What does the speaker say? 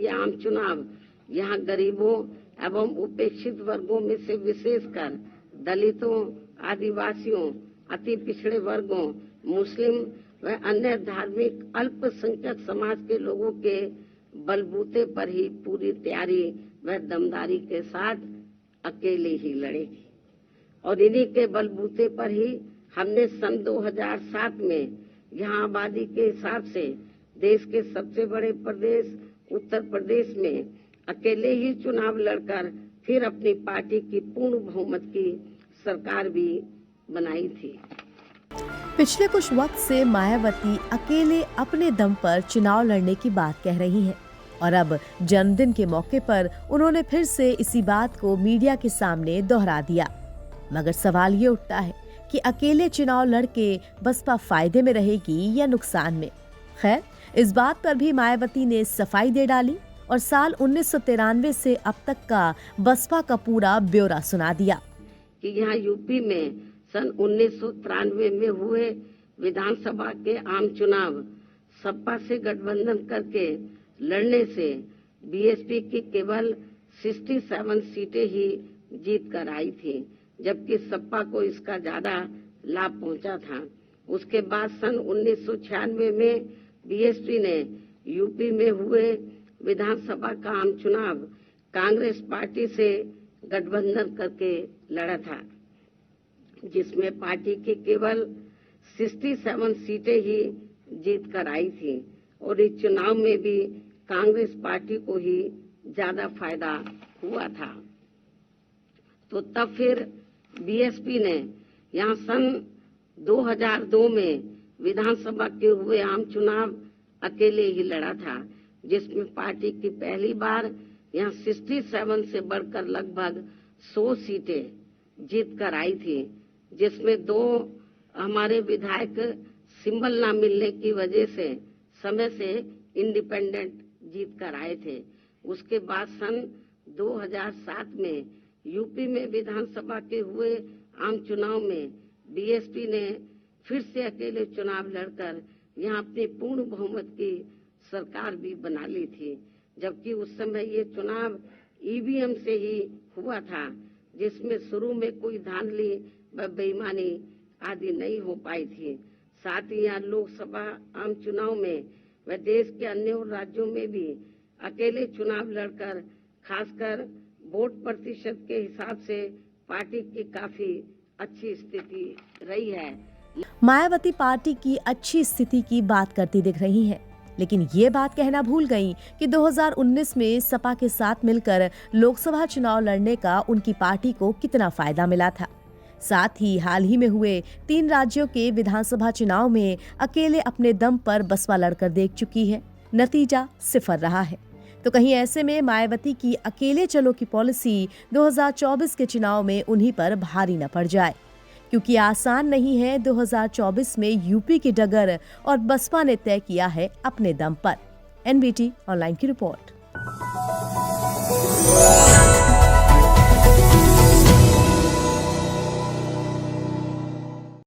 ये आम चुनाव यहाँ गरीबों एवं उपेक्षित वर्गों में से विशेषकर दलितों, आदिवासियों, अति पिछड़े वर्गों, मुस्लिम व अन्य धार्मिक अल्पसंख्यक समाज के लोगों के बलबूते पर ही पूरी तैयारी व दमदारी के साथ अकेले ही लड़ेगी और इन्हीं के बलबूते पर ही हमने सन 2007 में यहाँ आबादी के हिसाब से देश के सबसे बड़े प्रदेश उत्तर प्रदेश में अकेले ही चुनाव लड़कर फिर अपनी पार्टी की पूर्ण बहुमत की सरकार भी बनाई थी। पिछले कुछ वक्त से मायावती अकेले अपने दम पर चुनाव लड़ने की बात कह रही हैं और अब जन्मदिन के मौके पर उन्होंने फिर से इसी बात को मीडिया के सामने दोहरा दिया। मगर सवाल ये उठता है कि अकेले चुनाव लड़के बसपा फायदे में रहेगी या नुकसान में। खैर, इस बात पर भी मायावती ने सफाई दे डाली और साल 1993 से अब तक का बसपा का पूरा ब्यौरा सुना दिया कि यहाँ यूपी में सन 1993 में हुए विधानसभा के आम चुनाव सपा से गठबंधन करके लड़ने से बीएसपी की केवल 67 सीटें ही जीत कर आई थी, जबकि सपा को इसका ज्यादा लाभ पहुंचा था। उसके बाद सन 1996 में बीएसपी ने यूपी में हुए विधानसभा का आम चुनाव कांग्रेस पार्टी से गठबंधन करके लड़ा था, जिसमें पार्टी की केवल 67 सीटें ही जीत कर आई थी और इस चुनाव में भी कांग्रेस पार्टी को ही ज्यादा फायदा हुआ था। तो तब फिर बीएसपी ने यहाँ सन 2002 में विधानसभा के हुए आम चुनाव अकेले ही लड़ा था, जिसमें पार्टी की पहली बार यहाँ 67 से बढ़कर लगभग 100 सीटें जीत कर आई थी, जिसमें 2 हमारे विधायक सिंबल न मिलने की वजह से समय से इंडिपेंडेंट जीत कर आए थे। उसके बाद सन 2007 में यूपी में विधानसभा के हुए आम चुनाव में बीएसपी ने फिर से अकेले चुनाव लड़कर यहाँ अपनी पूर्ण बहुमत की सरकार भी बना ली थी, जबकि उस समय ये चुनाव ईवीएम से ही हुआ था, जिसमें शुरू में कोई धांधली व बेईमानी आदि नहीं हो पाई थी। साथ ही यहाँ लोकसभा आम चुनाव में व देश के अन्य राज्यों में भी अकेले चुनाव लड़कर खासकर वोट प्रतिशत के हिसाब से पार्टी की काफी अच्छी स्थिति रही है। मायावती पार्टी की अच्छी स्थिति की बात करती दिख रही हैं, लेकिन ये बात कहना भूल गईं कि 2019 में सपा के साथ मिलकर लोकसभा चुनाव लड़ने का उनकी पार्टी को कितना फायदा मिला था। साथ ही हाल ही में हुए 3 राज्यों के विधानसभा चुनाव में अकेले अपने दम पर बसपा लड़कर देख चुकी है, नतीजा 0 रहा है। तो कहीं ऐसे में मायावती की अकेले चलो की पॉलिसी 2024 के चुनाव में उन्हीं पर भारी न पड़ जाए, क्योंकि आसान नहीं है 2024 में यूपी की डगर और बसपा ने तय किया है अपने दम पर। एनबीटी ऑनलाइन की रिपोर्ट।